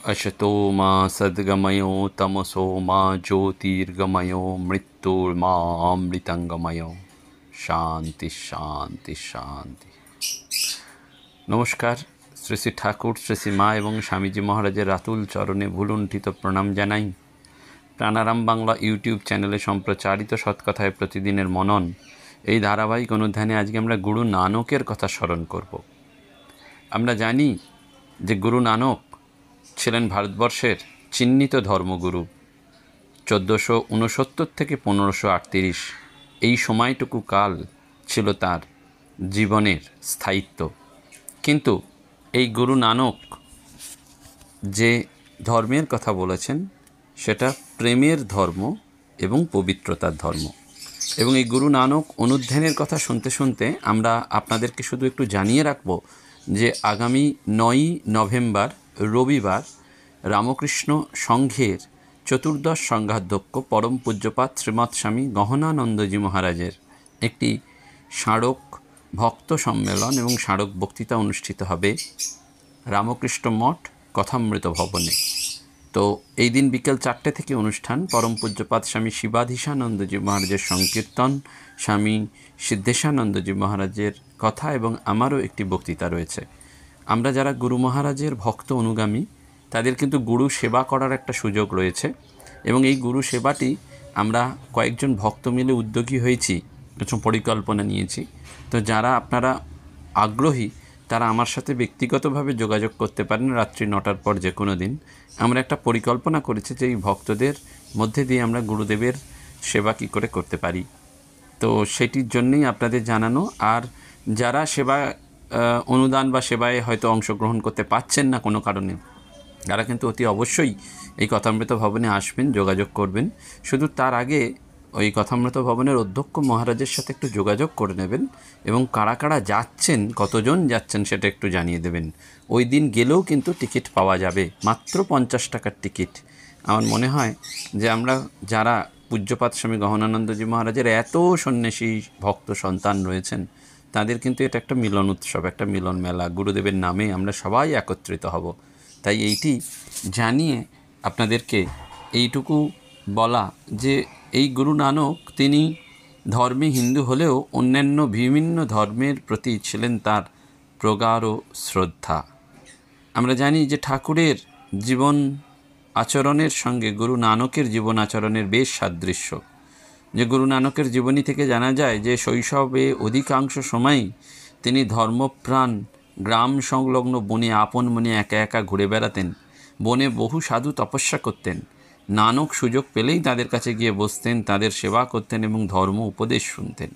अशतो मा सद्गमयो तमसो मा ज्योतिर्गमयो मृत्युर्मा अमृतंगमयो शांति शांति शांति। नमस्कार। श्री श्री ठाकुर श्री श्री मा एवं स्वामीजी महाराजेर आतुल चरणे भूलुंठित प्रणाम जानाई। प्राणाराम बांगला यूट्यूब चैनेले सम्प्रचारित सत्कथाय प्रतिदिनेर मनन এই ধারাবাহিক অনুধ্যানে আজকে আমরা গুরু নানকের কথা স্মরণ করব। আমরা জানি যে গুরু নানক ছিলেন ভারতবর্ষের চিহ্নিত ধর্মগুরু। 1469 থেকে 1538 এই সময়টুকু কাল ছিল তার জীবনের স্থায়িত্ব। কিন্তু এই গুরু নানক যে ধর্মের কথা বলেছেন সেটা প্রেমের ধর্ম এবং পবিত্রতার ধর্ম। এবং এই গুরু নানক অনুধ্যানের কথা শুনতে শুনতে আমরা আপনাদেরকে শুধু একটু জানিয়ে রাখব যে আগামী 9ই নভেম্বর রবিবার রামকৃষ্ণ সংঘের চতুর্দশ সংঘাধ্যক্ষ পরম পূজ্যপাত শ্রীমৎ স্বামী গহনানন্দজি মহারাজের একটি স্মারক ভক্ত সম্মেলন এবং স্মারক বক্তৃতা অনুষ্ঠিত হবে রামকৃষ্ণ মঠ কথামৃত ভবনে। তো এই দিন বিকেল 4টে থেকে অনুষ্ঠান। পরম পূজ্যপাত স্বামী শিবাধীশানন্দজি মহারাজের সংকীর্তন, স্বামী সিদ্ধেশানন্দজি মহারাজের কথা এবং আমারও একটি বক্তৃতা রয়েছে। আমরা যারা গুরু মহারাজের ভক্ত অনুগামী তাদের কিন্তু গুরু সেবা করার একটা সুযোগ রয়েছে এবং এই গুরু সেবাটি আমরা কয়েকজন ভক্ত মিলে উদ্যোগী হয়েছি, কিছু পরিকল্পনা নিয়েছি। তো যারা আপনারা আগ্রহী তারা আমার সাথে ব্যক্তিগতভাবে যোগাযোগ করতে পারেন রাত্রি 9টার পর যে কোনো দিন। আমরা একটা পরিকল্পনা করেছি যে এই ভক্তদের মধ্যে দিয়ে আমরা গুরুদেবের সেবা কী করে করতে পারি, তো সেটির জন্যই আপনাদের জানানো। আর যারা সেবা অনুদান বা সেবায় হয়তো অংশগ্রহণ করতে পারছেন না কোনো কারণে, তারা কিন্তু অতি অবশ্যই এই কথামৃত ভবনে আসবেন, যোগাযোগ করবেন। শুধু তার আগে ওই কথামৃত ভবনের অধ্যক্ষ মহারাজের সাথে একটু যোগাযোগ করে নেবেন এবং কারা কারা যাচ্ছেন, কতজন যাচ্ছেন সেটা একটু জানিয়ে দেবেন। ওই দিন গেলেও কিন্তু টিকিট পাওয়া যাবে, মাত্র 50 টাকার টিকিট। আমার মনে হয় যে আমরা যারা পূজ্যপাত স্বামী গহনানন্দজি মহারাজের এত সন্ন্যাসী ভক্ত সন্তান রয়েছেন তাদের কিন্তু এটা একটা মিলন উৎসব, একটা মিলন মেলা। গুরুদেবের নামে আমরা সবাই একত্রিত হব। তাই এইটি জানিয়ে আপনাদেরকে এইটুকু বলা যে এই গুরু নানক তিনি ধর্মে হিন্দু হলেও অন্যান্য বিভিন্ন ধর্মের প্রতি ছিলেন তার প্রগাঢ় শ্রদ্ধা। আমরা জানি যে ঠাকুরের জীবন আচরণের সঙ্গে গুরু নানকের জীবন আচরণের বেশ সাদৃশ্য। যে গুরু নানকের জীবনী থেকে জানা যায় যে শৈশবে অধিকাংশ সময়ই তিনি ধর্মপ্রাণ গ্রাম সংলগ্ন বনে আপন মনে একা একা ঘুরে বেড়াতেন। বনে বহু সাধু তপস্যা করতেন। নানক সুযোগ পেলেই তাদের কাছে গিয়ে বসতেন, তাদের সেবা করতেন এবং ধর্ম উপদেশ শুনতেন।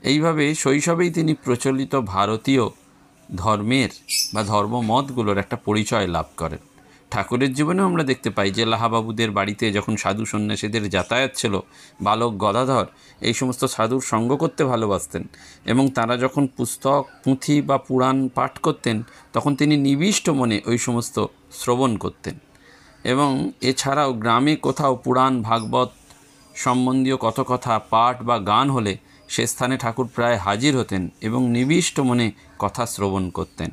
এইভাবে শৈশবেই তিনি প্রচলিত ভারতীয় ধর্মের বা ধর্মমতগুলোর একটা পরিচয় লাভ করেন। ঠাকুরের জীবনেও আমরা দেখতে পাই যে লাহাবাবুদের বাড়িতে যখন সাধু সন্ন্যাসীদের যাতায়াত ছিল, বালক গদাধর এই সমস্ত সাধুর সঙ্গ করতে ভালোবাসতেন এবং তারা যখন পুস্তক পুঁথি বা পুরাণ পাঠ করতেন তখন তিনি নিবিষ্ট মনে ওই সমস্ত শ্রবণ করতেন। এবং এছাড়াও গ্রামে কোথাও পুরাণ ভাগবত সম্বন্ধীয় কত কথা পাঠ বা গান হলে সে স্থানে ঠাকুর প্রায় হাজির হতেন এবং নিবিষ্ট মনে কথা শ্রবণ করতেন।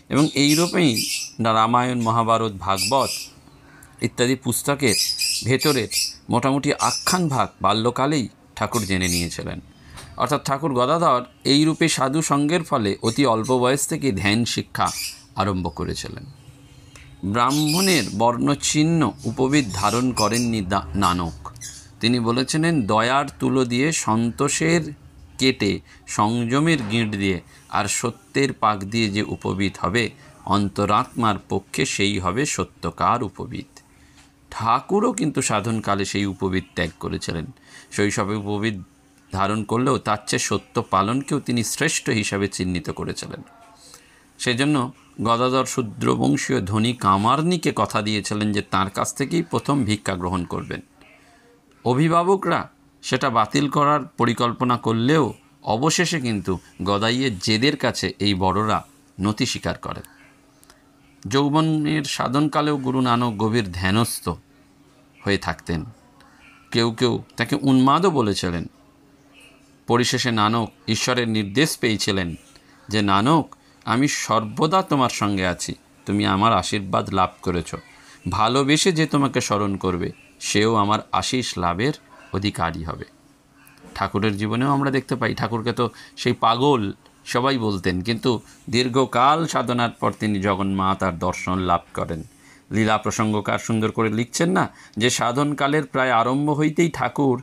এবং এইরূপেই রামায়ণ মহাভারত ভাগবত ইত্যাদি পুস্তকের ভেতরের মোটামুটি আখ্যান ভাগ বাল্যকালেই ঠাকুর জেনে নিয়েছিলেন। অর্থাৎ ঠাকুর গদাধর এইরূপে সাধু সঙ্গের ফলে অতি অল্প বয়স থেকে ধ্যান শিক্ষা আরম্ভ করেছিলেন। ব্রাহ্মণের বর্ণচিহ্ন উপবিদ ধারণ করেননি নানক। তিনি বলেছিলেন, দয়ার তুলো দিয়ে সন্তোষের কেটে সংযমের গিঁট দিয়ে আর সত্যের পাক দিয়ে যে উপবিদ হবে অন্তরাত্মার পক্ষে সেই হবে সত্যকার উপবিদ। ঠাকুরও কিন্তু সাধনকালে সেই উপবিদ ত্যাগ করেছিলেন। শৈশবে উপবিদ ধারণ করলেও তার চেয়ে সত্য পালনকেও তিনি শ্রেষ্ঠ হিসাবে চিহ্নিত করেছিলেন। সেজন্য গদাধর শূদ্রবংশীয় ধনী কামারনীকে কথা দিয়েছিলেন যে তাঁর কাছ থেকেই প্রথম ভিক্ষা গ্রহণ করবেন। অভিভাবকরা সেটা বাতিল করার পরিকল্পনা করলেও অবশেষে কিন্তু গদাইয়ের জেদের কাছে এই বড়রা নতি স্বীকার করে। যৌবনের সাধনকালেও গুরু নানক গভীর ধ্যানস্থ হয়ে থাকতেন। কেউ কেউ তাকে উন্মাদও বলেছিলেন। পরিশেষে নানক ঈশ্বরের নির্দেশ পেয়েছিলেন যে, নানক, আমি সর্বদা তোমার সঙ্গে আছি, তুমি আমার আশীর্বাদ লাভ করেছ, ভালোবেসে যে তোমাকে স্মরণ করবে সেও আমার আশীষ লাভের অধিকারী হবে। ঠাকুরের জীবনেও আমরা দেখতে পাই, ঠাকুরকে তো সেই পাগল সবাই বলতেন, কিন্তু দীর্ঘকাল সাধনার পর তিনি জগন্মাতার দর্শন লাভ করেন। লীলা প্রসঙ্গকার সুন্দর করে লিখছেন না, যে সাধনকালের প্রায় আরম্ভ হইতেই ঠাকুর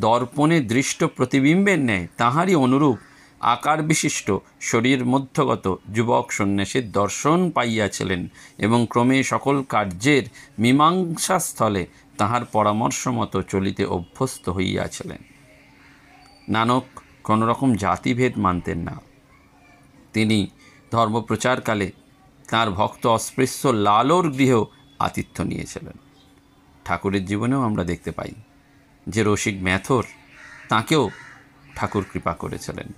দর্পণে দৃষ্ট প্রতিবিম্বের ন্যায় তাহারই অনুরূপ আকার বিশিষ্ট শরীর মধ্যগত যুবক সন্ন্যাসীর দর্শন পাইয়াছিলেন এবং ক্রমে সকল কার্যের মীমাংসাস্থলে তাহার পরামর্শ মতো চলিতে অভ্যস্ত হইয়াছিলেন। নানক কোনো রকম জাতিভেদ মানতেন না। তিনি ধর্মপ্রচারকালে তাঁর ভক্ত অস্পৃশ্য লালোর গৃহেও আতিথ্য নিয়েছিলেন। ঠাকুরের জীবনেও আমরা দেখতে পাই যে রসিক ম্যাথর, তাঁকেও ঠাকুর কৃপা করেছিলেন।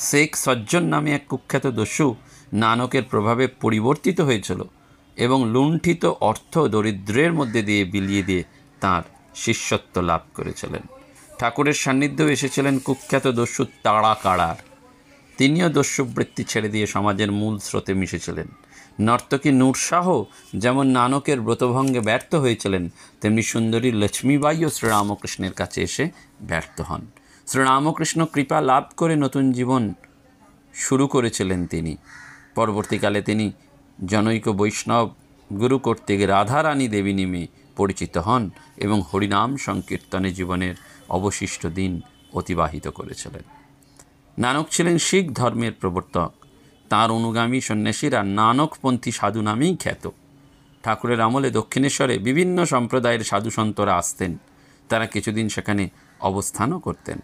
শেখ সজ্জন নামে এক কুখ্যাত দস্যু নানকের প্রভাবে পরিবর্তিত হয়েছিল এবং লুণ্ঠিত অর্থ দরিদ্রের মধ্যে দিয়ে বিলিয়ে দিয়ে তাঁর শিষ্যত্ব লাভ করেছিলেন। ঠাকুরের সান্নিধ্যেও এসেছিলেন কুখ্যাত দস্যু তাড়া কাড়ার। তিনিও দস্যুবৃত্তি ছেড়ে দিয়ে সমাজের মূল স্রোতে মিশেছিলেন। নর্তকী নূরশাহ যেমন নানকের ব্রতভঙ্গে ব্যর্থ হয়েছিলেন, তেমনি সুন্দরী লক্ষ্মীবাইও শ্রীরামকৃষ্ণের কাছে এসে ব্যর্থ হন। শ্রীরামকৃষ্ণ কৃপা লাভ করে নতুন জীবন শুরু করেছিলেন তিনি। পরবর্তীকালে তিনি জনৈক বৈষ্ণব গুরু কর্তৃক রাধারানী দেবী নামে পরিচিত হন এবং হরিনাম সংকীর্তনে জীবনের অবশিষ্ট দিন অতিবাহিত করেছিলেন। নানক ছিলেন শিখ ধর্মের প্রবর্তক। তাঁর অনুগামী সন্ন্যাসীরা নানকপন্থী সাধু নামেই খ্যাত। ঠাকুরের আমলে দক্ষিণেশ্বরে বিভিন্ন সম্প্রদায়ের সাধুসন্তরা আসতেন। তারা কিছুদিন সেখানে অবস্থানও করতেন।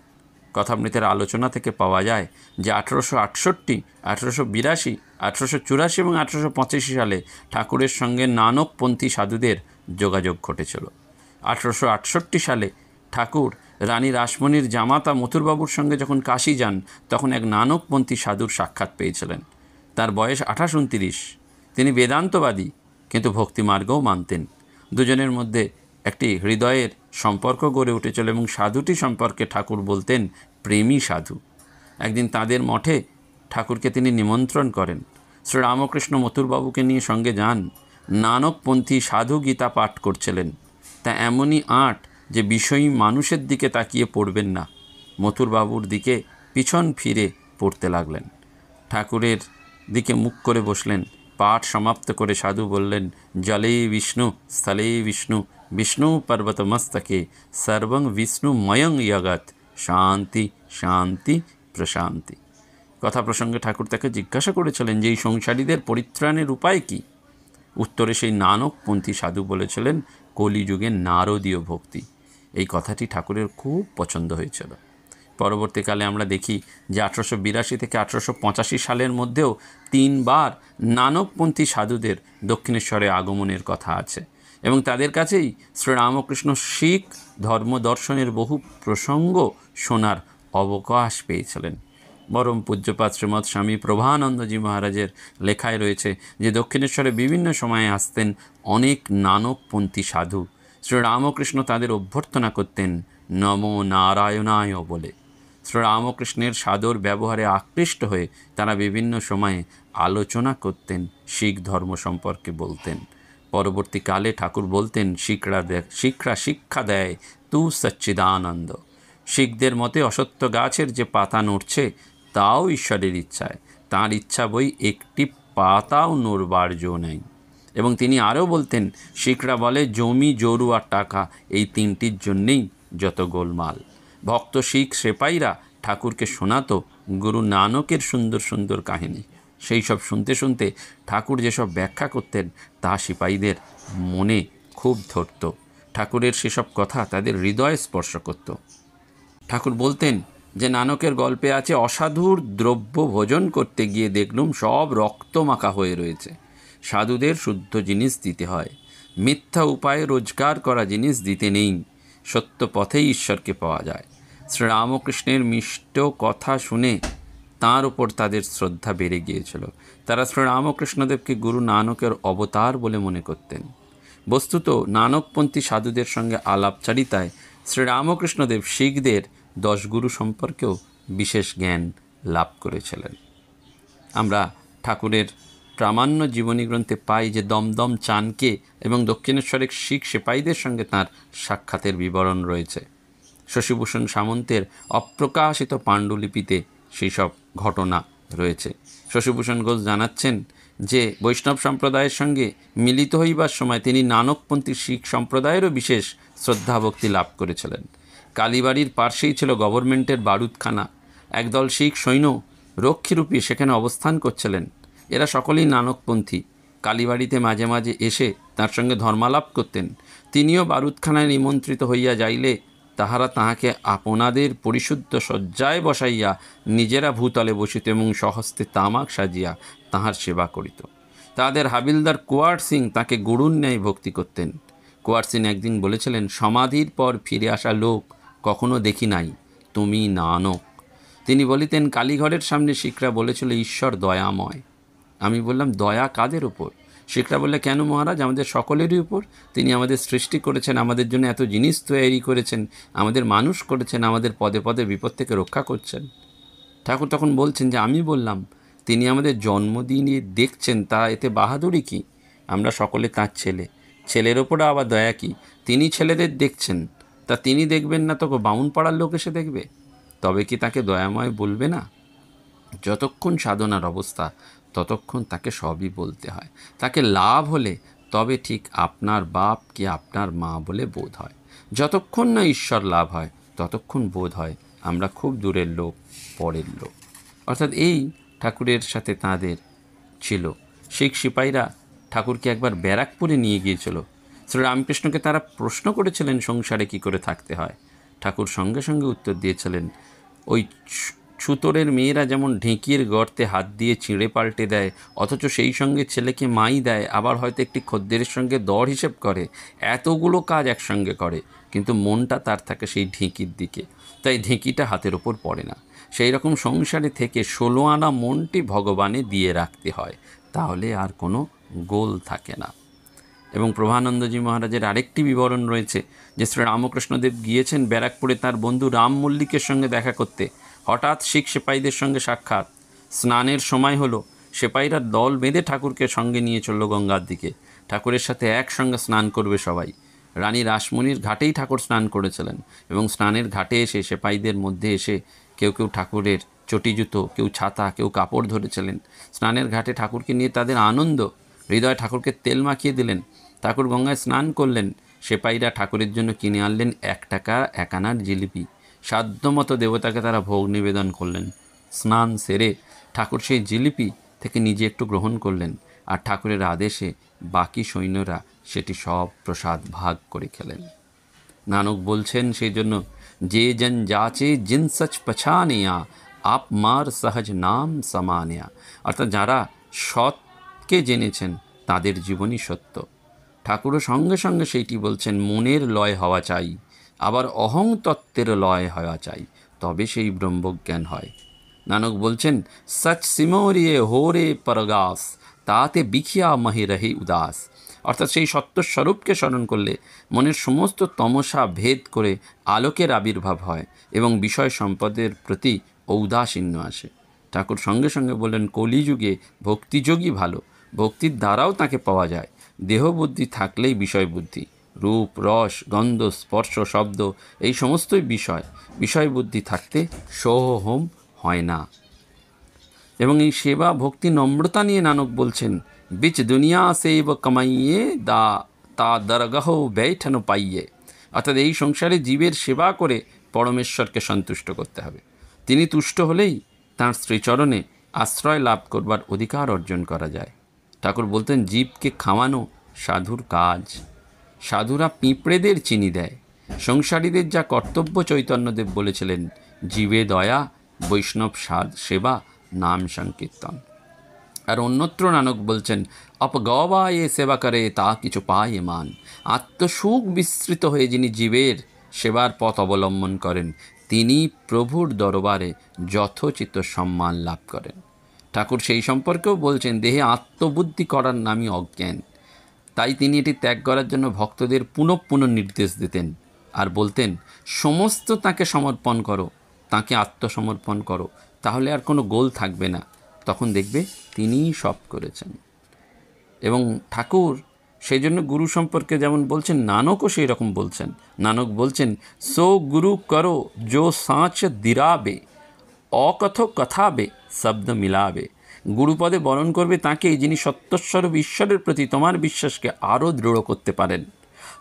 কথামৃতের আলোচনা থেকে পাওয়া যায় যে 1868, 1882, 1884 এবং 1885 সালে ঠাকুরের সঙ্গে নানকপন্থী সাধুদের যোগাযোগ ঘটেছিল। 1868 সালে ঠাকুর রানী রাসমণির জামাতা মথুরবাবুর সঙ্গে যখন কাশী যান, তখন এক নানকপন্থী সাধুর সাক্ষাৎ পেয়েছিলেন। তার বয়স 28-29। তিনি বেদান্তবাদী, কিন্তু ভক্তিমার্গও মানতেন। দুজনের মধ্যে একটি হৃদয়ের সম্পর্ক গড়ে উঠেছিল এবং সাধুটি সম্পর্কে ঠাকুর বলতেন প্রেমী সাধু। একদিন তাঁদের মঠে ঠাকুরকে তিনি নিমন্ত্রণ করেন। শ্রীরামকৃষ্ণ মথুরবাবুকে নিয়ে সঙ্গে যান। নানকপন্থী সাধু গীতা পাঠ করছিলেন। তা এমনই আঁট যে বিষয়ী মানুষের দিকে তাকিয়ে পড়বেন না, মথুরবাবুর দিকে পিছন ফিরে পড়তে লাগলেন। ঠাকুরের দিকে মুখ করে বসলেন। পাঠ সমাপ্ত করে সাধু বললেন, জলে বিষ্ণু স্থলে বিষ্ণু, বিষ্ণু পর্বতমস্তকে, সর্বং বিষ্ণুময়ং জগৎ, শান্তি শান্তি প্রশান্তি। কথা প্রসঙ্গে ঠাকুর তাকে জিজ্ঞাসা করেছিলেন যে এই সংসারীদের পরিত্রাণের উপায় কি? উত্তরে সেই নানকপন্থী সাধু বলেছিলেন, কলিযুগে নারদীয় ভক্তি। এই কথাটি ঠাকুরের খুব পছন্দ হয়েছিল। পরবর্তীকালে আমরা দেখি যে 1882 থেকে 1885 সালের মধ্যেও 3 বার নানকপন্থী সাধুদের দক্ষিণেশ্বরে আগমনের কথা আছে এবং তাদের কাছেই শ্রীরামকৃষ্ণ শিখ ধর্মদর্শনের বহু প্রসঙ্গ শোনার অবকাশ পেয়েছিলেন। বরং পূজ্যপাদ শ্রীমৎ স্বামী প্রভানন্দজি মহারাজের লেখায় রয়েছে যে দক্ষিণেশ্বরে বিভিন্ন সময়ে আসতেন অনেক নানকপন্থী সাধু। শ্রীরামকৃষ্ণ তাদের অভ্যর্থনা করতেন নমো নারায়ণায় বলে। শ্রীরামকৃষ্ণের সাদর ব্যবহারে আকৃষ্ট হয়ে তারা বিভিন্ন সময়ে আলোচনা করতেন, শিখ ধর্ম সম্পর্কে বলতেন। পরবর্তীকালে ঠাকুর বলতেন, শিখরা শিক্ষা দেয় তু সচ্চিদানন্দ। শিখদের মতে অসত্য গাছের যে পাতা নড়ছে তাও ঈশ্বরের ইচ্ছায়, তাঁর ইচ্ছা বই একটি পাতাও নড়বার জো নেই। এবং তিনি আরও বলতেন, শিখরা বলে জমি, জরু আর টাকা, এই তিনটির জন্যেই যত গোলমাল। ভক্ত শিখ সেপাইরা ঠাকুরকে শোনাতো গুরু নানকের সুন্দর সুন্দর কাহিনী। সেই সব শুনতে শুনতে ঠাকুর যেসব ব্যাখ্যা করতেন তা সিপাহীদের মনে খুব ধরত। ঠাকুরের সেসব কথা তাদের হৃদয়ে স্পর্শ করত। ঠাকুর বলতেন যে নানকের গল্পে আছে, অসাধুর দ্রব্য ভোজন করতে গিয়ে দেখলুম সব রক্ত মাখা হয়ে রয়েছে। সাধুদের শুদ্ধ জিনিস দিতে হয়, মিথ্যা উপায়ে রোজগার করা জিনিস দিতে নেই। সত্য পথেই ঈশ্বরকে পাওয়া যায়। শ্রীরামকৃষ্ণের মিষ্ট কথা শুনে তাঁর উপর তাদের শ্রদ্ধা বেড়ে গিয়েছিল। তারা শ্রীরামকৃষ্ণদেবকে গুরু নানকের অবতার বলে মনে করতেন। বস্তুত নানকপন্থী সাধুদের সঙ্গে আলাপচারিতায় শ্রীরামকৃষ্ণদেব শিখদের 10 গুরু সম্পর্কেও বিশেষ জ্ঞান লাভ করেছিলেন। আমরা ঠাকুরের প্রামাণ্য জীবনী গ্রন্থে পাই যে দমদম চানকে এবং দক্ষিণেশ্বরের শিখ সিপাহীদের সঙ্গে তাঁর সাক্ষাতের বিবরণ রয়েছে। শশীভূষণ সামন্তের অপ্রকাশিত পাণ্ডুলিপিতে সেই সব ঘটনা রয়েছে। শশীভূষণ ঘোষ জানাচ্ছেন যে বৈষ্ণব সম্প্রদায়ের সঙ্গে মিলিত হইবার সময় তিনি নানকপন্থী শিখ সম্প্রদায়েরও বিশেষ শ্রদ্ধাভক্তি লাভ করেছিলেন। কালীবাড়ির পার্শ্বেই ছিল গভর্নমেন্টের বারুদখানা। একদল শিখ সৈন্য রক্ষীরূপী সেখানে অবস্থান করছিলেন। এরা সকলেই নানকপন্থী। কালীবাড়িতে মাঝে মাঝে এসে তার সঙ্গে ধর্মালাপ করতেন। তিনিও বারুদখানায় নিমন্ত্রিত হইয়া যাইলে তাহারা তাহাকে আপনাদের পরিশুদ্ধ শয্যায় বসাইয়া নিজেরা ভূতলে বসিত এবং স্বহস্তে তামাক সাজিয়া তাহার সেবা করিত। তাদের হাবিলদার কুয়ার সিং তাকে গুরুর ন্যায় ভক্তি করতেন। কুয়ার সিং একদিন বলেছিলেন, সমাধির পর ফিরে আসা লোক কখনো দেখি নাই, তুমি নানক। তিনি বলিতেন, কালীঘরের সামনে শিখরা বলেছিল ঈশ্বর দয়াময়। আমি বললাম, দয়া কাদের উপর? শিখরা বললে, কেন মহারাজ, আমাদের সকলেরই উপর। তিনি আমাদের সৃষ্টি করেছেন, আমাদের জন্য এত জিনিস তৈরি করেছেন, আমাদের মানুষ করেছেন, আমাদের পদে পদে বিপদ থেকে রক্ষা করছেন। ঠাকুর তখন বলছেন যে আমি বললাম, তিনি আমাদের জন্মদিনে দেখছেন, তা এতে বাহাদুরি কি? আমরা সকলে তাঁর ছেলে, ছেলের ওপরে আবার দয়া কি? তিনি ছেলেদের দেখছেন, তা তিনি দেখবেন না তো বামুন পাড়ার লোক এসে দেখবে? তবে কি তাকে দয়াময় বলবে না? যতক্ষণ সাধনার অবস্থা ততক্ষণ তাকে সবই বলতে হয়। তাকে লাভ হলে তবে ঠিক আপনার বাপ কি আপনার মা বলে বোধ হয়। যতক্ষণ না ঈশ্বর লাভ হয় ততক্ষণ বোধ হয় আমরা খুব দূরের লোক, পরের লোক। অর্থাৎ এই ঠাকুরের সাথে তাঁদের ছিল। শিখ সিপাহীরা ঠাকুরকে একবার ব্যারাকপুরে নিয়ে গিয়েছিল। শ্রীরামকৃষ্ণকে তারা প্রশ্ন করেছিলেন সংসারে কি করে থাকতে হয়। ঠাকুর সঙ্গে সঙ্গে উত্তর দিয়েছিলেন, ওই ছুতোরের মেয়েরা যেমন ঢেঁকির গর্তে হাত দিয়ে চিঁড়ে পাল্টে দেয়, অথচ সেই সঙ্গে ছেলেকে মাই দেয়, আবার হয়তো একটি খদ্দেরের সঙ্গে দর হিসেব করে, এতগুলো কাজ একসঙ্গে করে, কিন্তু মনটা তার থাকে সেই ঢেঁকির দিকে, তাই ঢেঁকিটা হাতের ওপর পড়ে না। সেই রকম সংসারে থেকে 16 আনা মনটি ভগবানে দিয়ে রাখতে হয়, তাহলে আর কোনো গোল থাকে না। এবং প্রভানন্দজি মহারাজের আরেকটি বিবরণ রয়েছে যে শ্রীরামকৃষ্ণদেব গিয়েছেন ব্যারাকপুরে তার বন্ধু রাম মল্লিকের সঙ্গে দেখা করতে। হঠাৎ শিখ সিপাহীদের সঙ্গে সাক্ষাৎ। স্নানের সময় হলো। সিপাহীরা দল বেঁধে ঠাকুরকে সঙ্গে নিয়ে চলল গঙ্গার দিকে। ঠাকুরের সাথে একসঙ্গে স্নান করবে সবাই। রানী রাসমণির ঘাটেই ঠাকুর স্নান করেছিলেন এবং স্নানের ঘাটে এসে সিপাহীদের মধ্যে এসে কেউ কেউ ঠাকুরের চটি জুতো, কেউ ছাতা, কেউ কাপড় ধরেছিলেন। স্নানের ঘাটে ঠাকুরকে নিয়ে তাদের আনন্দ। হৃদয় ঠাকুরকে তেল মাখিয়ে দিলেন। ঠাকুর গঙ্গায় স্নান করলেন। সিপাহীরা ঠাকুরের জন্য কিনে আনলেন 1 টাকা 1 আনার জিলিপি। সাধ্যমতো দেবতাকে তারা ভোগ নিবেদন করলেন। স্নান সেরে ঠাকুর সেই জিলিপি থেকে নিজে একটু গ্রহণ করলেন, আর ঠাকুরের আদেশে বাকি সৈন্যরা সেটি সব প্রসাদ ভাগ করে খেলেন। নানক বলছেন সেই জন্য, যে জন যাচে জিন সচ পছানিয়া আপ মার সহজ নাম সমানিয়া। অর্থাৎ যারা সৎকে জেনেছেন তাদের জীবনই সত্য। ঠাকুরও সঙ্গে সঙ্গে সেইটি বলছেন, মনের লয় হওয়া চাই, আবার অহং তত্ত্বের লয় হওয়া চাই, তবে সেই ব্রহ্মজ্ঞান হয়। নানক বলছেন, সচ সিমরিয়ে হোরে পরগাস, তাতে বিখিয়া মহে রহে উদাস। অর্থাৎ সেই সত্যস্বরূপকে স্মরণ করলে মনের সমস্ত তমসা ভেদ করে আলোকের আবির্ভাব হয় এবং বিষয় সম্পদের প্রতি ঔদাসীন্য আসে। ঠাকুর সঙ্গে সঙ্গে বললেন, কলিযুগে ভক্তিযোগী ভালো, ভক্তির দ্বারাও তাকে পাওয়া যায়। দেহবুদ্ধি থাকলেই বিষয় বুদ্ধি, রূপ, রস, গন্ধ, স্পর্শ, শব্দ, এই সমস্তই বিষয় বুদ্ধি থাকতে সোহম হয় না। এবং এই সেবা ভক্তি নম্রতা নিয়ে নানক বলছেন, বিচ দুনিয়া সেব কামাইয়ে তা দরগাহ বৈঠন পাইয়ে। অর্থাৎ এই সংসারে জীবের সেবা করে পরমেশ্বরকে সন্তুষ্ট করতে হবে। তিনি তুষ্ট হলেই তাঁর শ্রীচরণে আশ্রয় লাভ করবার অধিকার অর্জন করা যায়। ঠাকুর বলতেন, জীবকে খাওয়ানো সাধুর কাজ। সাধুরা পিঁপড়েদের চিনি দেয়। সংসারীদের যা কর্তব্য চৈতন্যদেব বলেছিলেন, জীবে দয়া, বৈষ্ণব সেবা, নাম সংকীর্তন। আর অন্যত্র নানক বলছেন, অপগবায়ে সেবা করে তা কিছু পায় মান। আত্মসুখ বিস্তৃত হয়ে যিনি জীবের সেবার পথ অবলম্বন করেন, তিনি প্রভুর দরবারে যথোচিত সম্মান লাভ করেন। ঠাকুর সেই সম্পর্কেও বলছেন, দেহে আত্মবুদ্ধি করার নামই অজ্ঞান। তাই তিনি এটি ত্যাগ করার জন্য ভক্তদের পুনঃ পুনঃ নির্দেশ দিতেন আর বলতেন, সমস্ত তাকে সমর্পণ করো, তাকে আত্মসমর্পণ করো, তাহলে আর কোনো গোল থাকবে না, তখন দেখবে তিনিই সব করেছেন। এবং ঠাকুর সেই জন্য গুরু সম্পর্কে যেমন বলছেন, নানকও সেই রকম বলছেন। নানক বলছেন, সো গুরু করো যো সাঁচ দিরাবে, অকথ কথাবে শব্দ মিলাবে। গুরুপদে বরণ করবে তাকে, যিনি সত্যস্বরূপ ঈশ্বরের প্রতি তোমার বিশ্বাসকে আরও দৃঢ় করতে পারেন,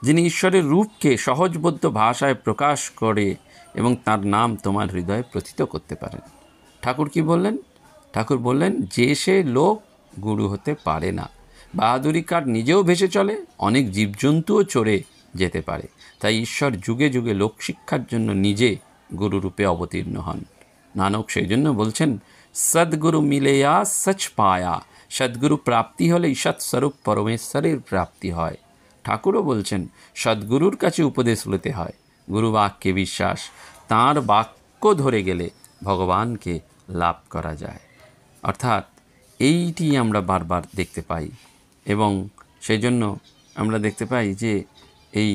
যিনি ঈশ্বরের রূপকে সহজবোধ্য ভাষায় প্রকাশ করে এবং তার নাম তোমার হৃদয়ে প্রথিত করতে পারেন। ঠাকুর কি বললেন? ঠাকুর বললেন, যে সে লোক গুরু হতে পারে না। বাহাদুরি কাঠ নিজেও ভেসে চলে, অনেক জীবজন্তুও চড়ে যেতে পারে। তাই ঈশ্বর যুগে যুগে লোকশিক্ষার জন্য নিজে গুরুরূপে অবতীর্ণ হন। নানক সেই জন্য বলছেন, সদ্গুরু মিলেয়া সচ পায়া। সদ্গুরু প্রাপ্তি হলে সৎস্বরূপ পরমেশ্বরের প্রাপ্তি হয়। ঠাকুরও বলছেন, সদ্গুরুর কাছে উপদেশ নিতে হয়, গুরু বাক্যে বিশ্বাস, তাঁর বাক্য ধরে গেলে ভগবানকে লাভ করা যায়। অর্থাৎ এইটি আমরা বারবার দেখতে পাই এবং সেই জন্য আমরা দেখতে পাই যে এই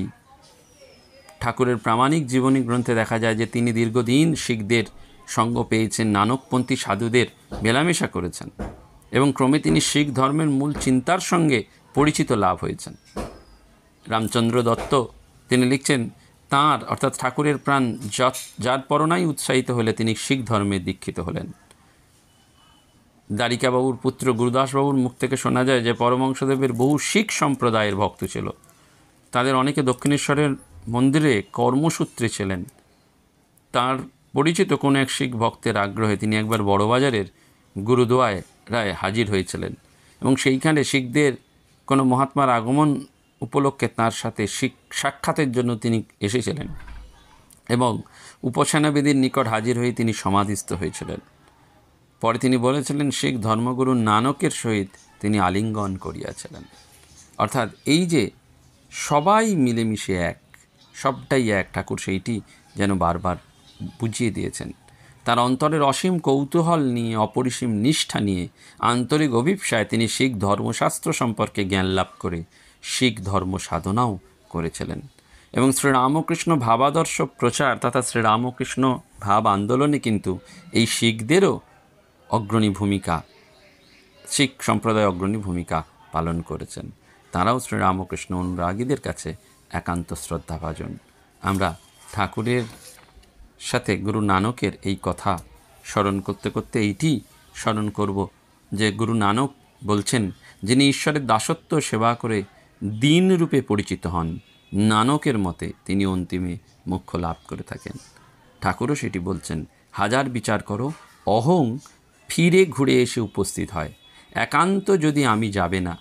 ঠাকুরের প্রামাণিক জীবনী গ্রন্থে দেখা যায় যে তিনি দীর্ঘদিন শিখদের সঙ্গ পেয়েছেন, নানকপন্থী সাধুদের মেলামেশা করেছেন এবং ক্রমে তিনি শিখ ধর্মের মূল চিন্তার সঙ্গে পরিচিত লাভ হয়েছেন। রামচন্দ্র দত্ত তিনি লিখছেন, তাঁর অর্থাৎ ঠাকুরের প্রাণ যার পরনাই উৎসাহিত হলে তিনি শিখ ধর্মে দীক্ষিত হলেন। দ্বারিকাবাবুর পুত্র গুরুদাসবাবুর মুখ থেকে শোনা যায় যে পরমহংসদেবের বহু শিখ সম্প্রদায়ের ভক্ত ছিল। তাদের অনেকে দক্ষিণেশ্বরের মন্দিরে কর্মসূত্রে ছিলেন। তার পরিচিত কোনো এক শিখ ভক্তের আগ্রহে তিনি একবার বড়বাজারের গুরুদোয়ায় হাজির হয়েছিলেন এবং সেইখানে শিখদের কোনো মহাত্মার আগমন উপলক্ষে তার সাথে শিখ সাক্ষাতের জন্য তিনি এসেছিলেন এবং উপাসনাবিধির নিকট হাজির হয়ে তিনি সমাধিস্থ হয়েছিলেন। পরে তিনি বলেছিলেন, শিখ ধর্মগুরু নানকের সহিত তিনি আলিঙ্গন করিয়াছিলেন। অর্থাৎ এই যে সবাই মিলেমিশে এক, সবটাই এক, ঠাকুর সেইটি যেন বারবার বুঝিয়ে দিয়েছেন। তার অন্তরের অসীম কৌতূহল নিয়ে, অপরিসীম নিষ্ঠা নিয়ে, আন্তরিক অভিপ্সায় তিনি শিখ ধর্মশাস্ত্র সম্পর্কে জ্ঞান লাভ করে শিখ ধর্ম সাধনাও করেছিলেন এবং শ্রীরামকৃষ্ণ ভাবাদর্শ প্রচার তথা শ্রীরামকৃষ্ণ ভাব আন্দোলনে কিন্তু এই শিখদেরও অগ্রণী ভূমিকা, শিখ সম্প্রদায় অগ্রণী ভূমিকা পালন করেছেন। তারাও শ্রীরামকৃষ্ণ অনুরাগীদের কাছে একান্ত শ্রদ্ধাভাজন। আমরা ঠাকুরের সাথে গুরু নানকের এই কথা স্মরণ করতে করতে এইটি স্মরণ করব যে গুরু নানক বলছেন, যিনি ঈশ্বরের দাসত্ব সেবা করে দীনরূপে পরিচিত হন, নানকের মতে তিনি অন্তিমে মোক্ষ লাভ করে থাকেন। ঠাকুরও সেটি বলছেন, হাজার বিচার করো, অহং ফিরে ঘুরে এসে উপস্থিত হয়। একান্ত যদি আমি যাবে না,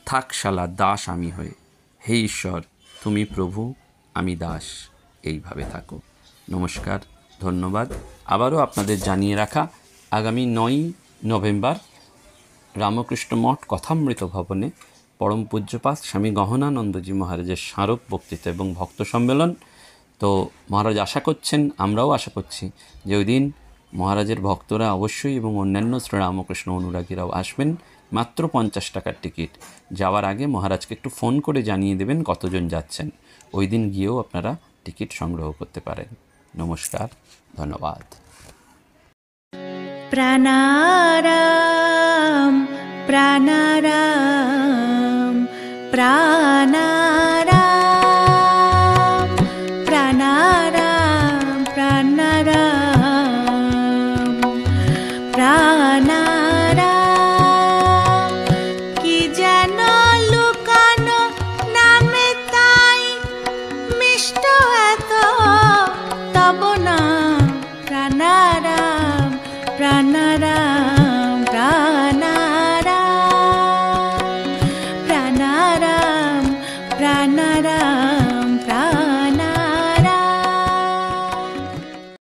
থাক শালা দাস আমি হয়ে। হে ঈশ্বর, তুমি প্রভু, আমি দাস, এইভাবে থাকো। নমস্কার, ধন্যবাদ। আবারও আপনাদের জানিয়ে রাখা, আগামী 9 নভেম্বর রামকৃষ্ণ মঠ কথামৃত ভবনে পরম পূজ্যপাদ স্বামী গহনানন্দজি মহারাজের স্মারক বক্তৃতা এবং ভক্ত সম্মেলন। তো মহারাজ আশা করছেন, আমরাও আশা করছি যে ওই দিন মহারাজের ভক্তরা অবশ্যই এবং অন্যান্য শ্রীরামকৃষ্ণ অনুরাগীরাও আসবেন। মাত্র 50 টাকার টিকিট। যাওয়ার আগে মহারাজকে একটু ফোন করে জানিয়ে দেবেন কতজন যাচ্ছেন। ওই দিন গিয়েও আপনারা টিকিট সংগ্রহ করতে পারেন। নমস্কার, ধন্যবাদ। প্রাণারাম প্রাণারাম প্রাণারাম প্রাণারাম প্রাণারাম প্রাণারাম, কি যেন লুকানো নামে তাই মিষ্ট এত তব নাম। প্রাণারাম প্রাণারাম।